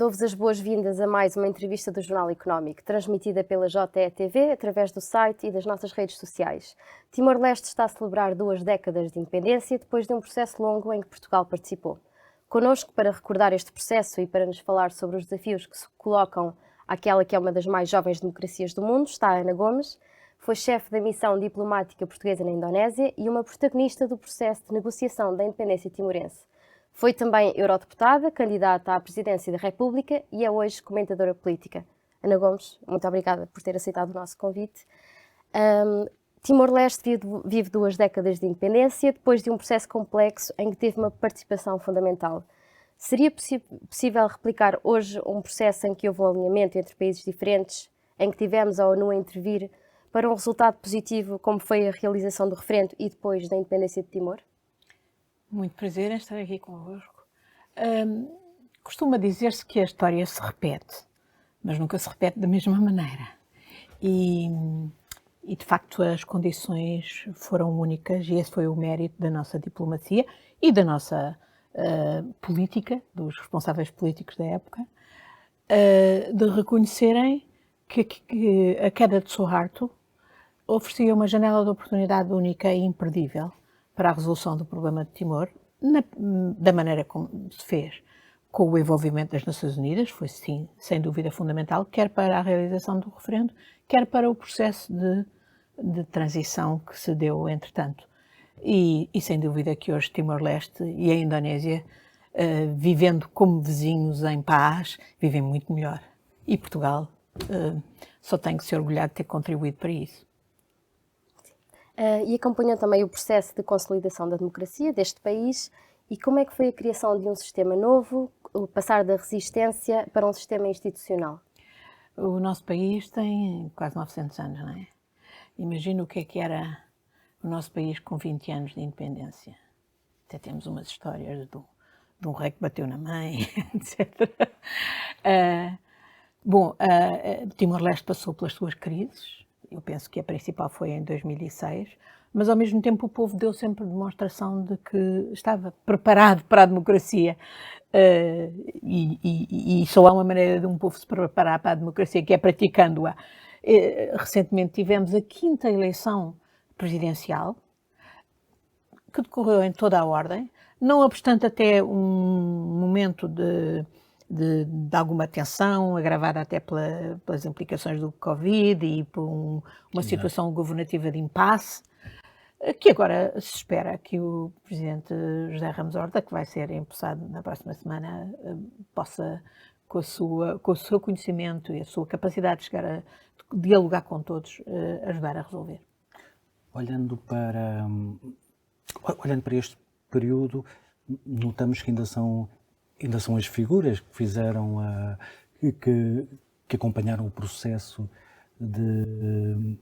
Dou-vos as boas-vindas a mais uma entrevista do Jornal Económico, transmitida pela JETV através do site e das nossas redes sociais. Timor-Leste está a celebrar 2 décadas de independência depois de um processo longo em que Portugal participou. Connosco, para recordar este processo e para nos falar sobre os desafios que se colocam àquela que é uma das mais jovens democracias do mundo, está a Ana Gomes. Foi chefe da missão diplomática portuguesa na Indonésia e uma protagonista do processo de negociação da independência timorense. Foi também eurodeputada, candidata à presidência da República e é hoje comentadora política. Ana Gomes, muito obrigada por ter aceitado o nosso convite. Timor-Leste vive 2 décadas de independência depois de um processo complexo em que teve uma participação fundamental. Seria possível replicar hoje um processo em que houve um alinhamento entre países diferentes, em que tivemos a ONU a intervir para um resultado positivo, como foi a realização do referendo e depois da independência de Timor? Muito prazer em estar aqui convosco. Costuma dizer-se que a história se repete, mas nunca se repete da mesma maneira. E de facto as condições foram únicas e esse foi o mérito da nossa diplomacia e da nossa política, dos responsáveis políticos da época, de reconhecerem que a queda de Suharto oferecia uma janela de oportunidade única e imperdível para a resolução do problema de Timor, da maneira como se fez, com o envolvimento das Nações Unidas, foi sim, sem dúvida fundamental, quer para a realização do referendo, quer para o processo de transição que se deu entretanto. E sem dúvida que hoje Timor-Leste e a Indonésia, vivendo como vizinhos em paz, vivem muito melhor. E Portugal só tem que se orgulhar de ter contribuído para isso. E acompanhou também o processo de consolidação da democracia deste país e como é que foi a criação de um sistema novo, o passar da resistência para um sistema institucional? O nosso país tem quase 900 anos, não é? Imagina o que era o nosso país com 20 anos de independência. Até temos umas histórias de um rei que bateu na mãe, etc. Timor-Leste passou pelas suas crises. Eu penso que a principal foi em 2006, mas ao mesmo tempo o povo deu sempre demonstração de que estava preparado para a democracia. E só há uma maneira de um povo se preparar para a democracia, que é praticando-a. Recentemente tivemos a 5ª eleição presidencial, que decorreu em toda a ordem, não obstante até um momento de alguma tensão, agravada até pelas implicações do Covid e por uma situação governativa de impasse, que agora se espera que o presidente José Ramos Horta, que vai ser empossado na próxima semana, possa, com o seu conhecimento e a sua capacidade de chegar a dialogar com todos, ajudar a resolver. Olhando para este período, notamos que ainda são as figuras que fizeram, que acompanharam o processo de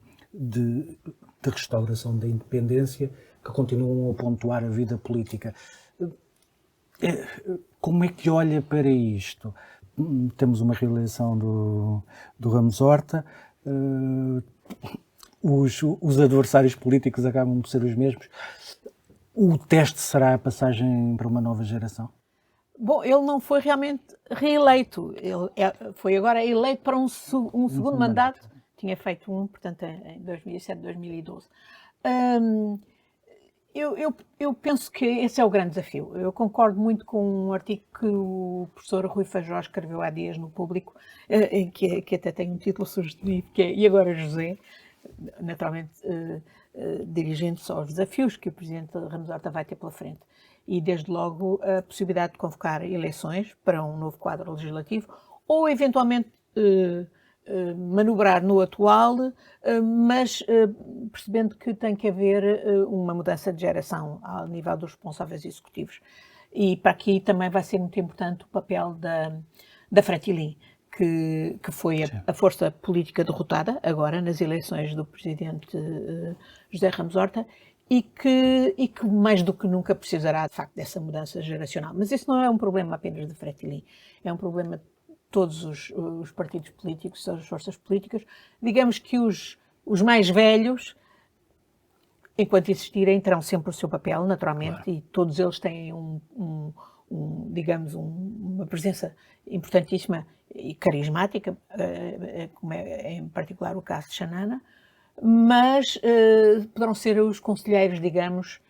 restauração da independência, que continuam a pontuar a vida política. Como é que olha para isto? Temos uma reeleição do Ramos Horta, os adversários políticos acabam por ser os mesmos. O teste será a passagem para uma nova geração? Bom, ele não foi realmente reeleito, ele foi agora eleito para um segundo mandato, tinha feito portanto, em 2007, 2012. Eu penso que esse é o grande desafio. Eu concordo muito com um artigo que o professor Rui Feijó escreveu há dias no Público, que até tem um título sugestivo, que é E agora José, naturalmente dirigindo-se aos desafios que o presidente Ramos Horta vai ter pela frente. E, desde logo, a possibilidade de convocar eleições para um novo quadro legislativo ou, eventualmente, manobrar no atual, mas percebendo que tem que haver uma mudança de geração ao nível dos responsáveis executivos. E para aqui também vai ser muito importante o papel da Fretilin, que foi a força política derrotada agora nas eleições do presidente José Ramos Horta, e que mais do que nunca precisará, de facto, dessa mudança geracional. Mas isso não é um problema apenas de Fretilin, é um problema de todos os partidos políticos, todas as forças políticas. Digamos que os mais velhos, enquanto existirem, terão sempre o seu papel, naturalmente, claro. E todos eles têm digamos, uma presença importantíssima e carismática, como é em particular o caso de Xanana, mas poderão ser os conselheiros, digamos,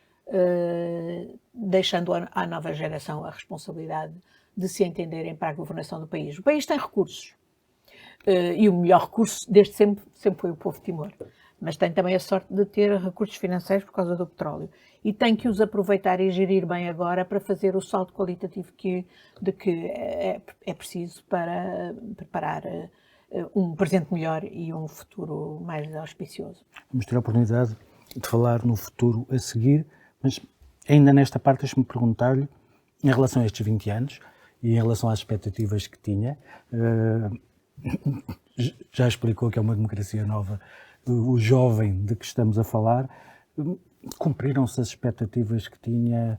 deixando à nova geração a responsabilidade de se entenderem para a governação do país. O país tem recursos, e o melhor recurso desde sempre foi o povo de Timor, mas tem também a sorte de ter recursos financeiros por causa do petróleo, e tem que os aproveitar e gerir bem agora para fazer o salto qualitativo que é preciso para preparar um presente melhor e um futuro mais auspicioso. Vamos ter a oportunidade de falar no futuro a seguir, mas ainda nesta parte deixe-me perguntar-lhe, em relação a estes 20 anos e em relação às expectativas que tinha, já explicou que é uma democracia nova, o jovem de que estamos a falar, cumpriram-se as expectativas que tinha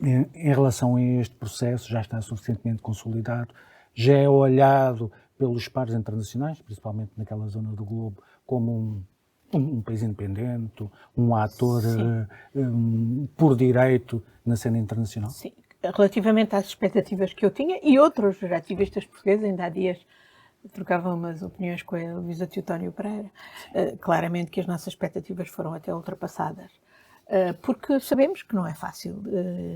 em relação a este processo? Já está suficientemente consolidado? Já é olhado pelos pares internacionais, principalmente naquela zona do globo, como um país independente, um ator por direito na cena internacional? Sim, relativamente às expectativas que eu tinha e outros ativistas portugueses, ainda há dias trocavam umas opiniões com a Luísa Teotónio Pereira, claramente que as nossas expectativas foram até ultrapassadas, porque sabemos que não é fácil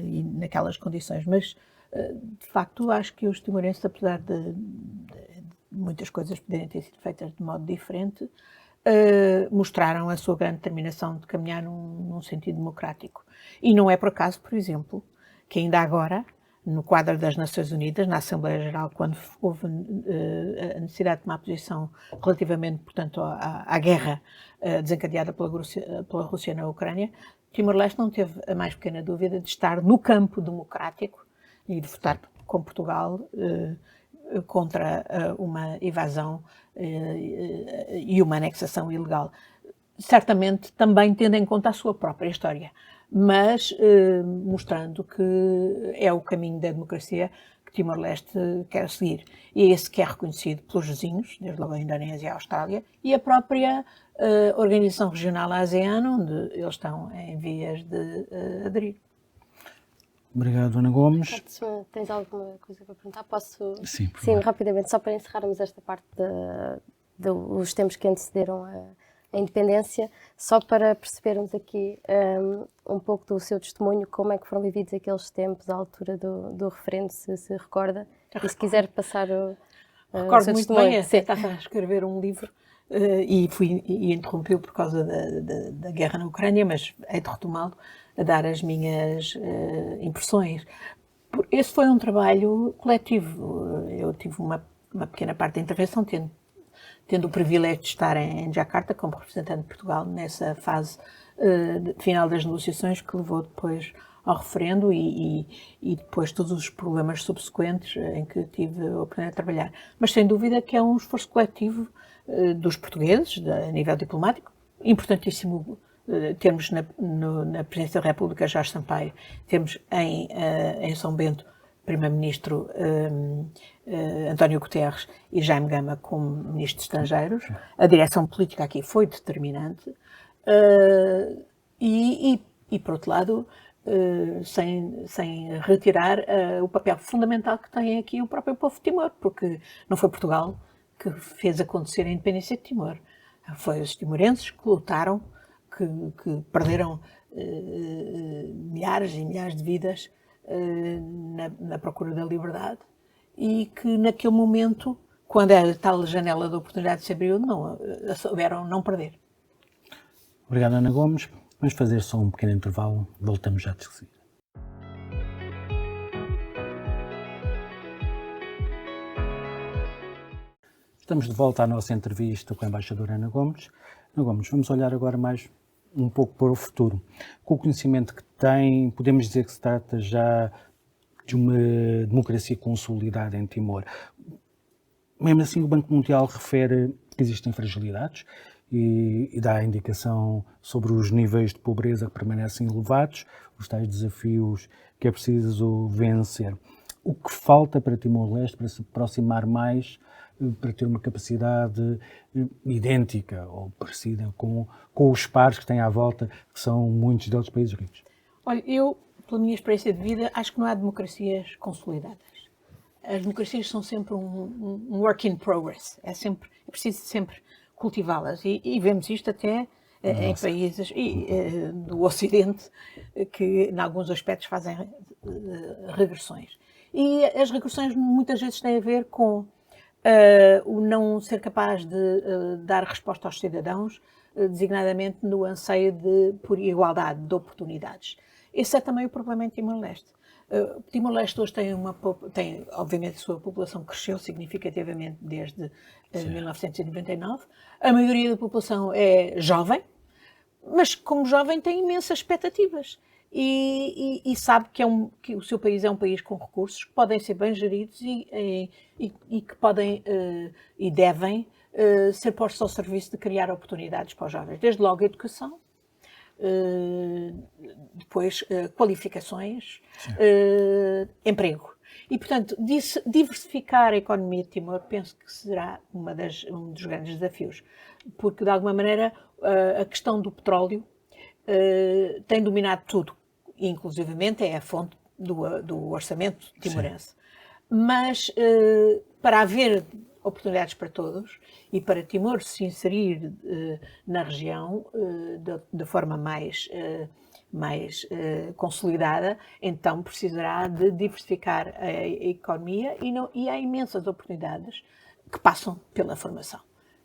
e naquelas condições, mas de facto acho que os timorenses, apesar de muitas coisas poderem ter sido feitas de modo diferente, mostraram a sua grande determinação de caminhar num sentido democrático. E não é por acaso, por exemplo, que ainda agora, no quadro das Nações Unidas, na Assembleia Geral, quando houve a necessidade de tomar posição relativamente, portanto, à guerra desencadeada pela Rússia na Ucrânia, Timor-Leste não teve a mais pequena dúvida de estar no campo democrático e de votar com Portugal contra uma invasão e uma anexação ilegal. Certamente também tendo em conta a sua própria história, mas mostrando que é o caminho da democracia que Timor-Leste quer seguir. E é esse que é reconhecido pelos vizinhos, desde logo a Indonésia e a Austrália, e a própria Organização Regional ASEAN, onde eles estão em vias de aderir. Obrigado, Ana Gomes. Tens alguma coisa para perguntar? Posso? Sim, por Sim, favor. rapidamente, só para encerrarmos esta parte dos tempos que antecederam a independência, só para percebermos aqui um pouco do seu testemunho, como é que foram vividos aqueles tempos à altura do referendo, se recorda, e se quiser passar o Recordo seu muito testemunho. bem, estava a escrever um livro e interrompeu por causa da guerra na Ucrânia, mas hei de retomá-lo, a dar as minhas impressões. Esse foi um trabalho coletivo. Eu tive uma pequena parte da intervenção, tendo o privilégio de estar em Jakarta como representante de Portugal nessa fase final das negociações que levou depois ao referendo e depois todos os problemas subsequentes em que tive a oportunidade de trabalhar. Mas sem dúvida que é um esforço coletivo dos portugueses, a nível diplomático, importantíssimo. Temos na Presidência da República Jorge Sampaio, temos em São Bento Primeiro-Ministro António Guterres e Jaime Gama como Ministros Estrangeiros. A direção política aqui foi determinante e por outro lado, sem retirar o papel fundamental que tem aqui o próprio povo de Timor, porque não foi Portugal que fez acontecer a independência de Timor. Foi os timorenses que lutaram, que perderam milhares e milhares de vidas na procura da liberdade e que naquele momento, quando a tal janela de oportunidade se abriu, souberam não perder. Obrigado, Ana Gomes. Vamos fazer só um pequeno intervalo. Voltamos já de seguida. Estamos de volta à nossa entrevista com a embaixadora Ana Gomes. Ana Gomes, vamos olhar agora mais um pouco para o futuro. Com o conhecimento que tem, podemos dizer que se trata já de uma democracia consolidada em Timor. Mesmo assim, o Banco Mundial refere que existem fragilidades e dá a indicação sobre os níveis de pobreza que permanecem elevados, os tais desafios que é preciso vencer. O que falta para Timor-Leste para se aproximar mais, para ter uma capacidade idêntica ou parecida com os pares que têm à volta, que são muitos deles países ricos? Olha, eu, pela minha experiência de vida, acho que não há democracias consolidadas. as democracias são sempre um work in progress. É preciso sempre cultivá-las. E vemos isto até em países do Ocidente que, em alguns aspectos, fazem regressões. E as regressões muitas vezes têm a ver com o não ser capaz de dar resposta aos cidadãos, designadamente no anseio por igualdade de oportunidades. Esse é também o problema em Timor-Leste. Timor-Leste hoje tem, obviamente, a sua população cresceu significativamente desde 1999. A maioria da população é jovem, mas como jovem tem imensas expectativas e sabe que o seu país é um país com recursos que podem ser bem geridos e que podem e devem ser postos ao serviço de criar oportunidades para os jovens, desde logo a educação, depois qualificações, emprego. E, portanto, diversificar a economia de Timor penso que será um dos grandes desafios, porque, de alguma maneira, a questão do petróleo tem dominado tudo, inclusivamente é a fonte do orçamento timorense. Mas, para haver oportunidades para todos e para Timor se inserir na região de forma mais consolidada, então precisará de diversificar a economia e há imensas oportunidades que passam pela formação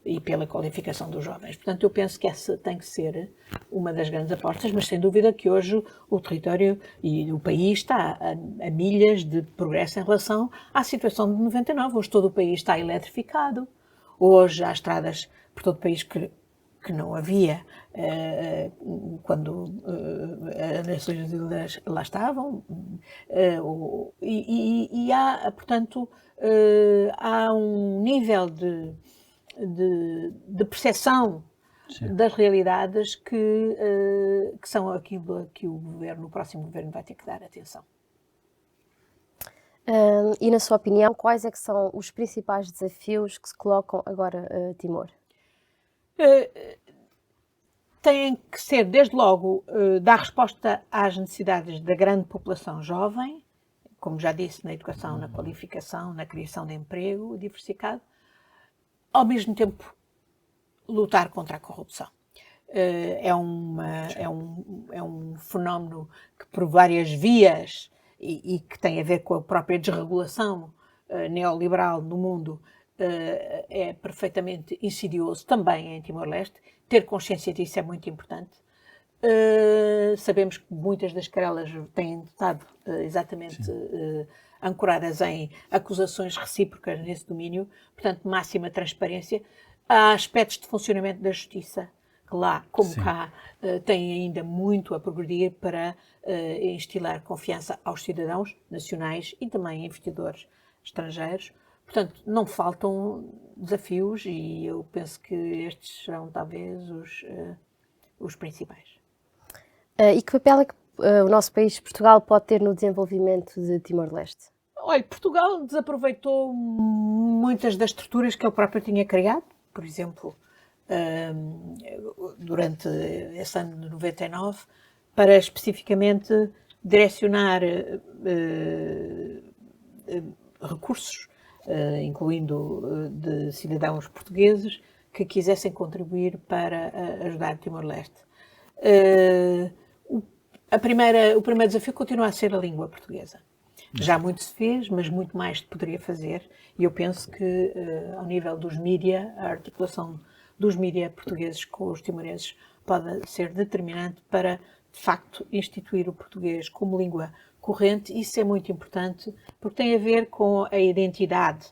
e pela qualificação dos jovens. Portanto, eu penso que essa tem que ser uma das grandes apostas, mas sem dúvida que hoje o território e o país está a milhas de progresso em relação à situação de 99. Hoje todo o país está eletrificado, hoje há estradas por todo o país que não havia quando as Nações Unidas lá estavam, e há, portanto, há um nível de percepção das realidades que são aquilo a que o próximo governo vai ter que dar atenção. E na sua opinião, quais é que são os principais desafios que se colocam agora a Timor? Têm que ser, desde logo, dar resposta às necessidades da grande população jovem, como já disse, na educação, na qualificação, na criação de emprego diversificado, ao mesmo tempo lutar contra a corrupção. É um fenómeno que por várias vias e que tem a ver com a própria desregulação neoliberal no mundo é perfeitamente insidioso também em Timor-Leste. Ter consciência disso é muito importante. Sabemos que muitas das querelas têm estado exatamente ancoradas em acusações recíprocas nesse domínio, portanto, máxima transparência. Há aspectos de funcionamento da justiça que lá, como cá, têm ainda muito a progredir para instilar confiança aos cidadãos nacionais e também investidores estrangeiros. Portanto, não faltam desafios e eu penso que estes serão talvez os principais. E que papel é que o nosso país, Portugal, pode ter no desenvolvimento de Timor-Leste? Olha, Portugal desaproveitou muitas das estruturas que ele próprio tinha criado. Por exemplo, durante esse ano de 99, para especificamente direcionar recursos, incluindo de cidadãos portugueses, que quisessem contribuir para ajudar Timor-Leste. O primeiro desafio continua a ser a língua portuguesa. Já muito se fez, mas muito mais se poderia fazer. E eu penso que, ao nível dos mídia, a articulação dos mídia portugueses com os timorenses pode ser determinante para, de facto, instituir o português como língua corrente. Isso é muito importante, porque tem a ver com a identidade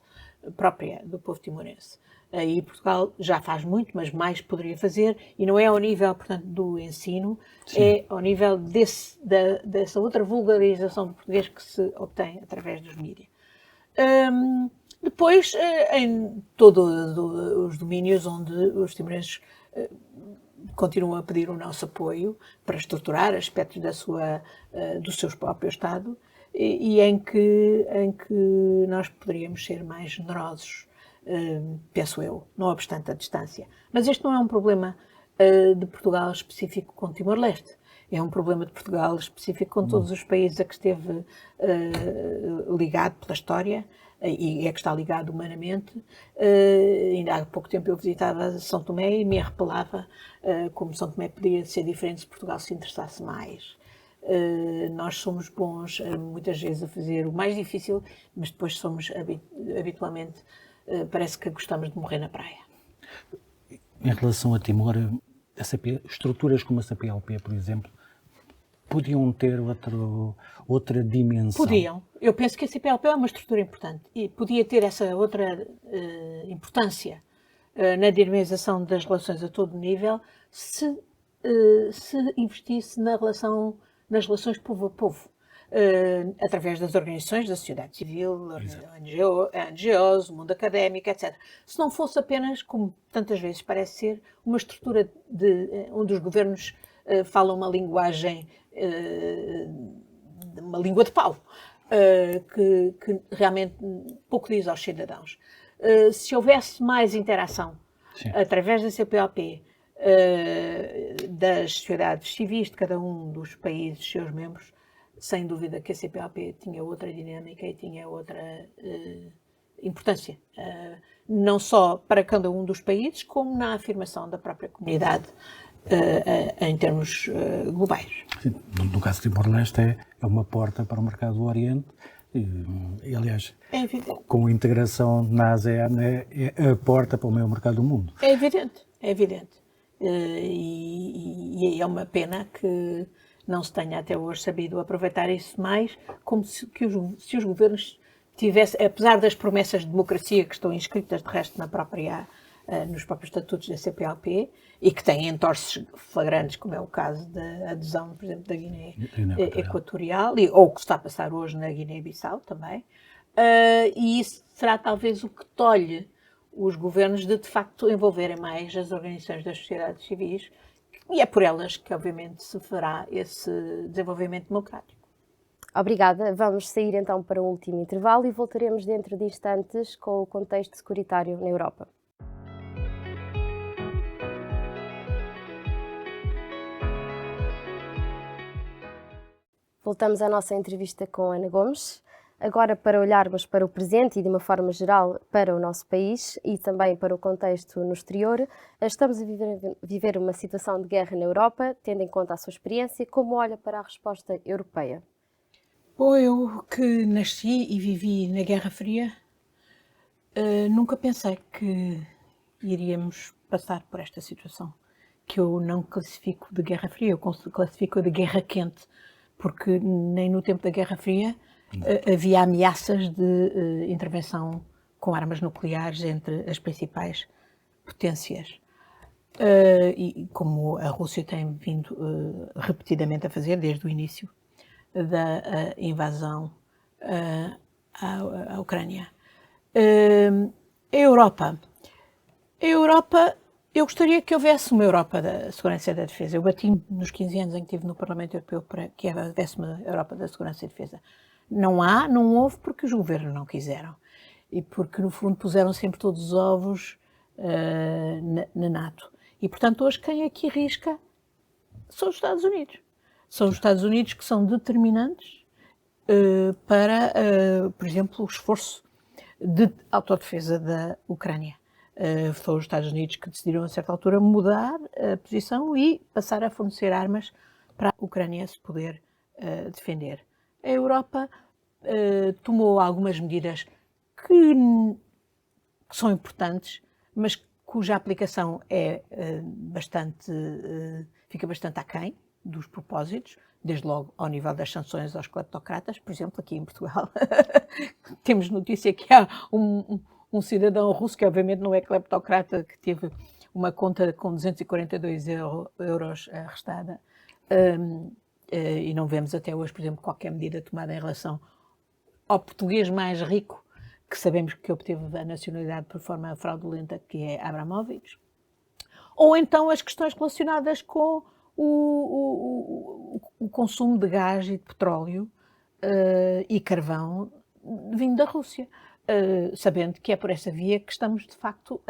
própria do povo timorense. Aí Portugal já faz muito, mas mais poderia fazer, e não é ao nível, portanto, do ensino, é ao nível dessa outra vulgarização do português que se obtém através dos mídias. Depois, em todos os domínios onde os timorenses continuam a pedir o nosso apoio para estruturar aspectos do seu próprio Estado e em que nós poderíamos ser mais generosos, penso eu, não obstante a distância. Mas este não é um problema de Portugal específico com Timor-Leste. é um problema de Portugal específico com todos os países a que esteve ligado pela história e é que está ligado humanamente. Ainda há pouco tempo eu visitava São Tomé e me arrepelava como São Tomé podia ser diferente se Portugal se interessasse mais. Nós somos bons muitas vezes a fazer o mais difícil, mas depois somos habitualmente, parece que gostamos de morrer na praia. Em relação a Timor, estruturas como a CPLP, por exemplo, podiam ter outra dimensão? Podiam. Eu penso que a CPLP é uma estrutura importante e podia ter essa outra importância na dinamização das relações a todo nível se investisse nas relações povo a povo, através das organizações da sociedade civil, NGOs, o mundo académico, etc. Se não fosse apenas, como tantas vezes parece ser, uma estrutura onde os governos falam uma linguagem, uma língua de pau, que realmente pouco diz aos cidadãos. Se houvesse mais interação através da CPLP, das sociedades civis de cada um dos países, seus membros, sem dúvida que a CPLP tinha outra dinâmica e tinha outra importância, não só para cada um dos países, como na afirmação da própria comunidade em termos globais. Sim, no caso de Timor-Leste é uma porta para o mercado do Oriente e aliás, com a integração na ASEAN é a porta para o maior mercado do mundo. É evidente, é evidente. E é uma pena que não se tenha até hoje sabido aproveitar isso mais, como se os governos tivessem, apesar das promessas de democracia que estão inscritas de resto nos próprios estatutos da CPLP e que têm entorces flagrantes, como é o caso da adesão, por exemplo, da Guiné Equatorial, ou que se está a passar hoje na Guiné-Bissau também, e isso será talvez o que tolhe os governos de facto envolverem mais as organizações das sociedades civis, e é por elas que obviamente se fará esse desenvolvimento democrático. Obrigada. Vamos sair então para o último intervalo e voltaremos dentro de instantes com o contexto securitário na Europa. Voltamos à nossa entrevista com Ana Gomes. Agora, para olharmos para o presente e, de uma forma geral, para o nosso país e também para o contexto no exterior, estamos a viver uma situação de guerra na Europa, tendo em conta a sua experiência, como olha para a resposta europeia? Bom, eu que nasci e vivi na Guerra Fria, nunca pensei que iríamos passar por esta situação, que eu não classifico de Guerra Fria, eu classifico de Guerra Quente, porque nem no tempo da Guerra Fria havia ameaças de intervenção com armas nucleares entre as principais potências. E como a Rússia tem vindo repetidamente a fazer desde o início da invasão à Ucrânia. A Europa, eu gostaria que houvesse uma Europa da Segurança e da Defesa. Eu bati nos 15 anos em que estive no Parlamento Europeu para que houvesse uma Europa da Segurança e Defesa. Não houve porque os governos não quiseram. E porque, no fundo, puseram sempre todos os ovos na NATO. E, portanto, hoje quem aqui risca são os Estados Unidos. São os Estados Unidos que são determinantes para, por exemplo, o esforço de autodefesa da Ucrânia. Foram os Estados Unidos que decidiram, a certa altura, mudar a posição e passar a fornecer armas para a Ucrânia se poder defender. A Europa tomou algumas medidas que são importantes, mas cuja aplicação fica bastante aquém dos propósitos, desde logo ao nível das sanções aos cleptocratas. Por exemplo, aqui em Portugal temos notícia que há um cidadão russo, que obviamente não é cleptocrata, que teve uma conta com 242 euros arrestada, e não vemos até hoje, por exemplo, qualquer medida tomada em relação ao português mais rico, que sabemos que obteve a nacionalidade por forma fraudulenta, que é Abramovich. Ou então as questões relacionadas com o consumo de gás e de petróleo e carvão vindo da Rússia, sabendo que é por essa via que estamos, de facto,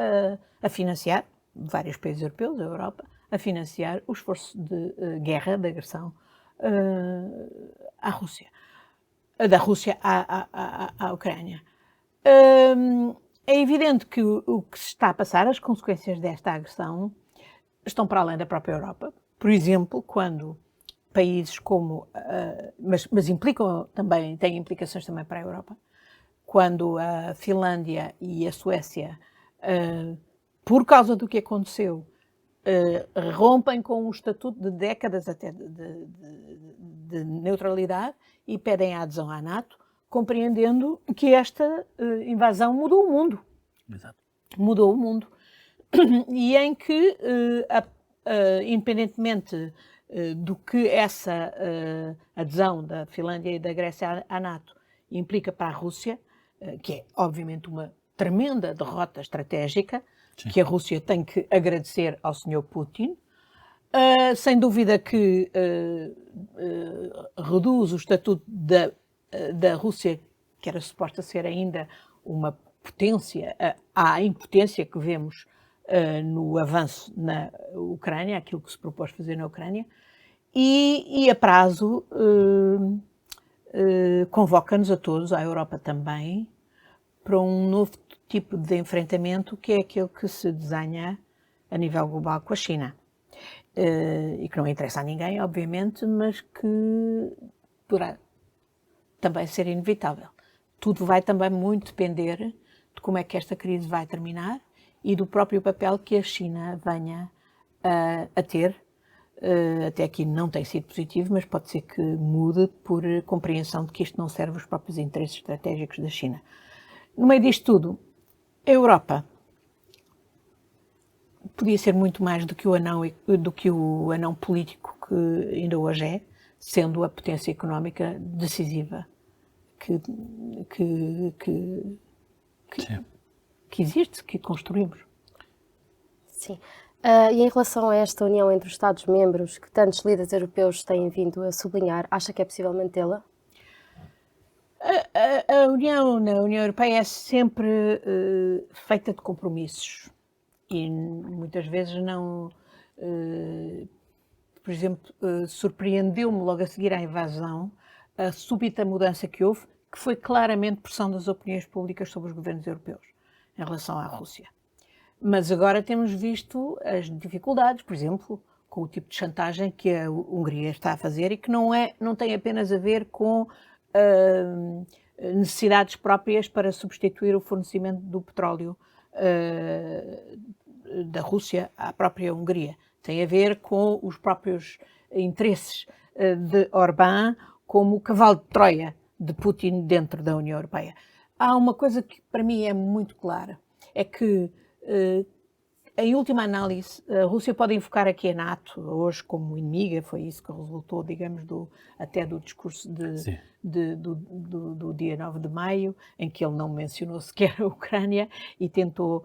a financiar vários países europeus, a Europa, a financiar o esforço de guerra, de agressão à Rússia, da Rússia à Ucrânia. É evidente que o que se está a passar, as consequências desta agressão, estão para além da própria Europa. Por exemplo, quando países como, mas implicam também, têm implicações também para a Europa, quando a Finlândia e a Suécia, por causa do que aconteceu, rompem com um estatuto de décadas até de neutralidade e pedem a adesão à NATO, compreendendo que esta invasão mudou o mundo. Exato. Mudou o mundo. E em que, independentemente do que essa adesão da Finlândia e da Grécia à NATO implica para a Rússia, que é obviamente uma tremenda derrota estratégica, sim, que a Rússia tem que agradecer ao Sr. Putin, sem dúvida que reduz o estatuto da Rússia, que era suposta ser ainda uma potência, à impotência que vemos no avanço na Ucrânia, aquilo que se propôs fazer na Ucrânia, e a prazo convoca-nos a todos, à Europa também, para um novo tipo de enfrentamento, que é aquele que se desenha a nível global com a China. E que não interessa a ninguém, obviamente, mas que poderá também ser inevitável. Tudo vai também muito depender de como é que esta crise vai terminar e do próprio papel que a China venha a ter. Até aqui não tem sido positivo, mas pode ser que mude por compreensão de que isto não serve os próprios interesses estratégicos da China. No meio disto tudo, a Europa podia ser muito mais do que o anão político que ainda hoje é, sendo a potência económica decisiva que existe, que construímos. Sim. E em relação a esta união entre os Estados-membros, que tantos líderes europeus têm vindo a sublinhar, acha que é possível mantê-la? A união na União Europeia é sempre feita de compromissos e muitas vezes não... por exemplo, surpreendeu-me logo a seguir à invasão a súbita mudança que houve, que foi claramente pressão das opiniões públicas sobre os governos europeus em relação à Rússia. Mas agora temos visto as dificuldades, por exemplo, com o tipo de chantagem que a Hungria está a fazer e que não tem apenas a ver com necessidades próprias para substituir o fornecimento do petróleo da Rússia à própria Hungria. Tem a ver com os próprios interesses de Orbán como o cavalo de Troia de Putin dentro da União Europeia. Há uma coisa que para mim é muito clara, é que em última análise, a Rússia pode invocar aqui a NATO hoje como inimiga, foi isso que resultou, digamos, até do discurso do dia 9 de maio, em que ele não mencionou sequer a Ucrânia e tentou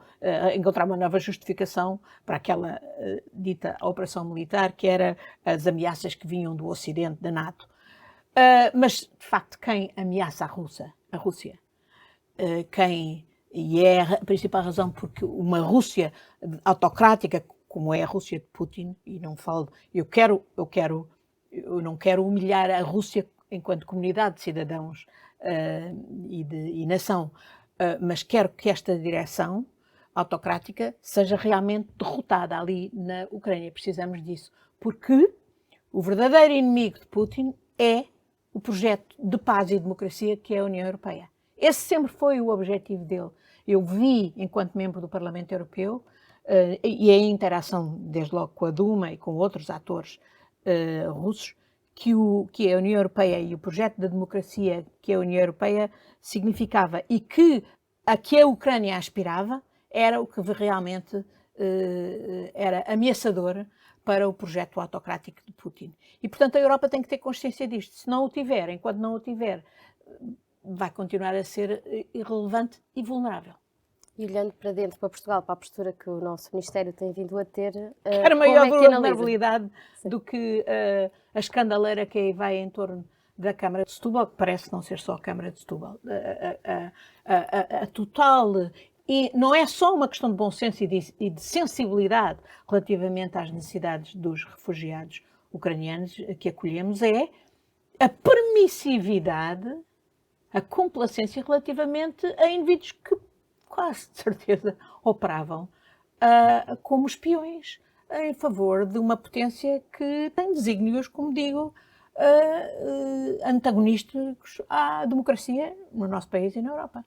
encontrar uma nova justificação para aquela dita operação militar, que era as ameaças que vinham do Ocidente, da NATO. Mas, de facto, quem ameaça a Rússia, e é a principal razão porque uma Rússia autocrática, como é a Rússia de Putin, e não falo, eu não quero humilhar a Rússia enquanto comunidade de cidadãos e nação, mas quero que esta direção autocrática seja realmente derrotada ali na Ucrânia. Precisamos disso, porque o verdadeiro inimigo de Putin é o projeto de paz e democracia que é a União Europeia. Esse sempre foi o objetivo dele. Eu vi, enquanto membro do Parlamento Europeu, e a interação, desde logo, com a Duma e com outros atores russos, que a União Europeia e o projeto da democracia que a União Europeia significava e que a Ucrânia aspirava, era o que realmente era ameaçador para o projeto autocrático de Putin. E, portanto, a Europa tem que ter consciência disto. Se não o tiver, enquanto não o tiver, vai continuar a ser irrelevante e vulnerável. E olhando para dentro, para Portugal, para a postura que o nosso Ministério tem vindo a ter, era maior vulnerabilidade do que a escandaleira que aí vai em torno da Câmara de Setúbal, que parece não ser só a Câmara de Setúbal. A total E não é só uma questão de bom senso e de sensibilidade relativamente às necessidades dos refugiados ucranianos que acolhemos, é a permissividade, a complacência relativamente a indivíduos que quase de certeza operavam como espiões em favor de uma potência que tem desígnios, como digo, antagonistas à democracia no nosso país e na Europa.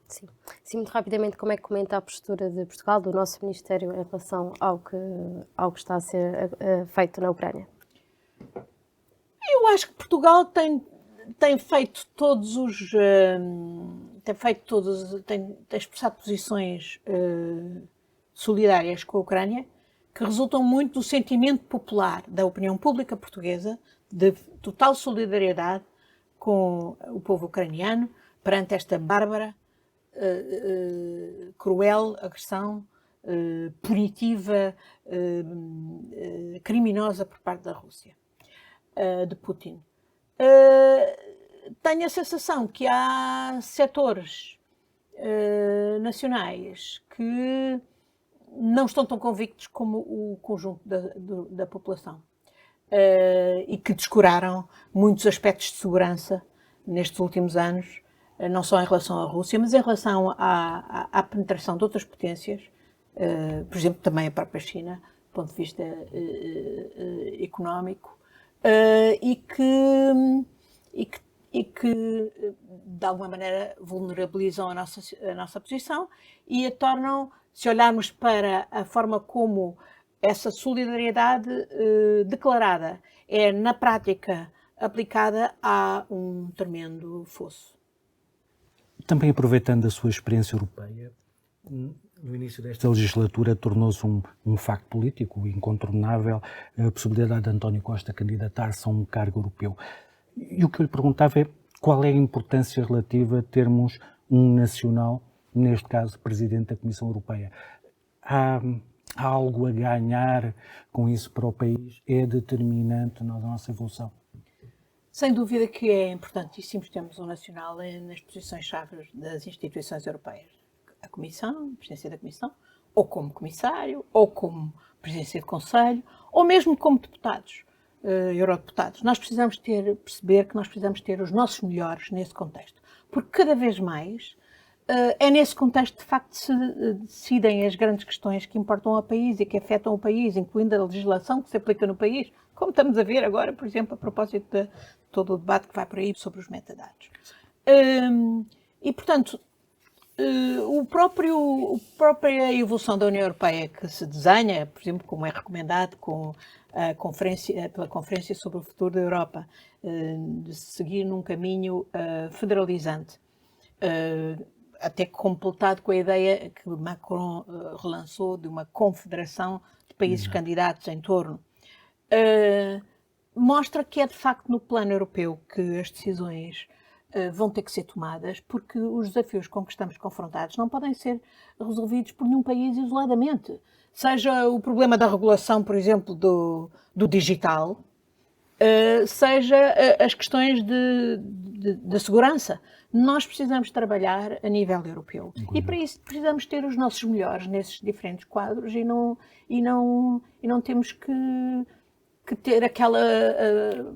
Sim. Sim, muito rapidamente, como é que comenta a postura de Portugal, do nosso Ministério, em relação ao que está a ser feito na Ucrânia? Eu acho que Portugal tem feito todos os. Tem expressado posições solidárias com a Ucrânia, que resultam muito do sentimento popular da opinião pública portuguesa, de total solidariedade com o povo ucraniano perante esta bárbara, cruel agressão, punitiva, criminosa por parte da Rússia, de Putin. Tenho a sensação que há setores nacionais que não estão tão convictos como o conjunto da população e que descuraram muitos aspectos de segurança nestes últimos anos, não só em relação à Rússia, mas em relação à penetração de outras potências, por exemplo, também a própria China, do ponto de vista económico, e que de alguma maneira vulnerabilizam a nossa posição e a tornam, se olharmos para a forma como essa solidariedade declarada é na prática aplicada, a um tremendo fosso. Também aproveitando a sua experiência europeia, no início desta legislatura tornou-se um facto político incontornável a possibilidade de António Costa candidatar-se a um cargo europeu. E o que eu lhe perguntava é qual é a importância relativa de termos um nacional, neste caso Presidente da Comissão Europeia. Há algo a ganhar com isso para o país? É determinante na nossa evolução? Sem dúvida que é importantíssimo termos um nacional nas posições-chave das instituições europeias. A Comissão, a Presidência da Comissão, ou como Comissário, ou como Presidência do Conselho, ou mesmo como deputados, eurodeputados. Nós precisamos perceber que nós precisamos ter os nossos melhores nesse contexto. Porque cada vez mais é nesse contexto, de facto, se decidem as grandes questões que importam ao país e que afetam o país, incluindo a legislação que se aplica no país, como estamos a ver agora, por exemplo, a propósito de todo o debate que vai por aí sobre os metadados. E, portanto, a própria evolução da União Europeia que se desenha, por exemplo, como é recomendado pela Conferência sobre o Futuro da Europa, de seguir num caminho federalizante, até completado com a ideia que Macron relançou de uma confederação de países candidatos em torno, mostra que é de facto no plano europeu que as decisões vão ter que ser tomadas, porque os desafios com que estamos confrontados não podem ser resolvidos por nenhum país isoladamente. Seja o problema da regulação, por exemplo, do digital, seja as questões da segurança. Nós precisamos trabalhar a nível europeu. E para isso precisamos ter os nossos melhores nesses diferentes quadros e não temos que ter aquela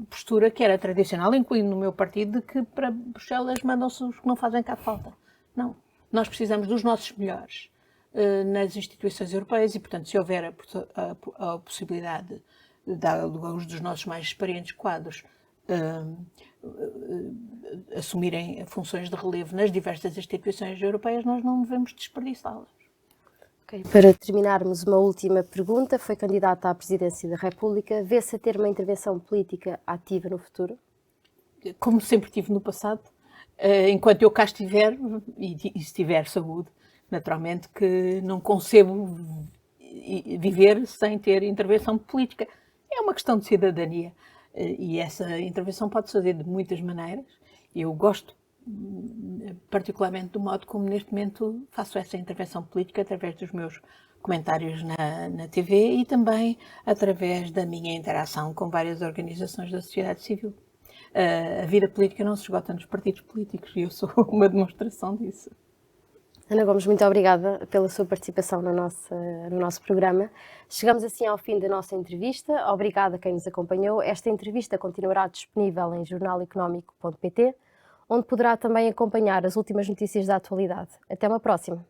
postura que era tradicional, incluindo no meu partido, de que para Bruxelas mandam-se os que não fazem cá falta. Não. Nós precisamos dos nossos melhores nas instituições europeias e, portanto, se houver a possibilidade de alguns dos nossos mais experientes quadros assumirem funções de relevo nas diversas instituições europeias, nós não devemos desperdiçá-las. Okay. Para terminarmos, uma última pergunta. Foi candidata à Presidência da República. Vê-se a ter uma intervenção política ativa no futuro? Como sempre tive no passado, enquanto eu cá estiver, e se tiver saúde, naturalmente que não concebo viver sem ter intervenção política. É uma questão de cidadania e essa intervenção pode-se fazer de muitas maneiras. Eu gosto particularmente do modo como neste momento faço essa intervenção política através dos meus comentários na TV e também através da minha interação com várias organizações da sociedade civil. A vida política não se esgota nos partidos políticos e eu sou uma demonstração disso. Ana Gomes, muito obrigada pela sua participação no nosso programa. Chegamos assim ao fim da nossa entrevista. Obrigada a quem nos acompanhou. Esta entrevista continuará disponível em jornaleconómico.pt, onde poderá também acompanhar as últimas notícias da atualidade. Até uma próxima.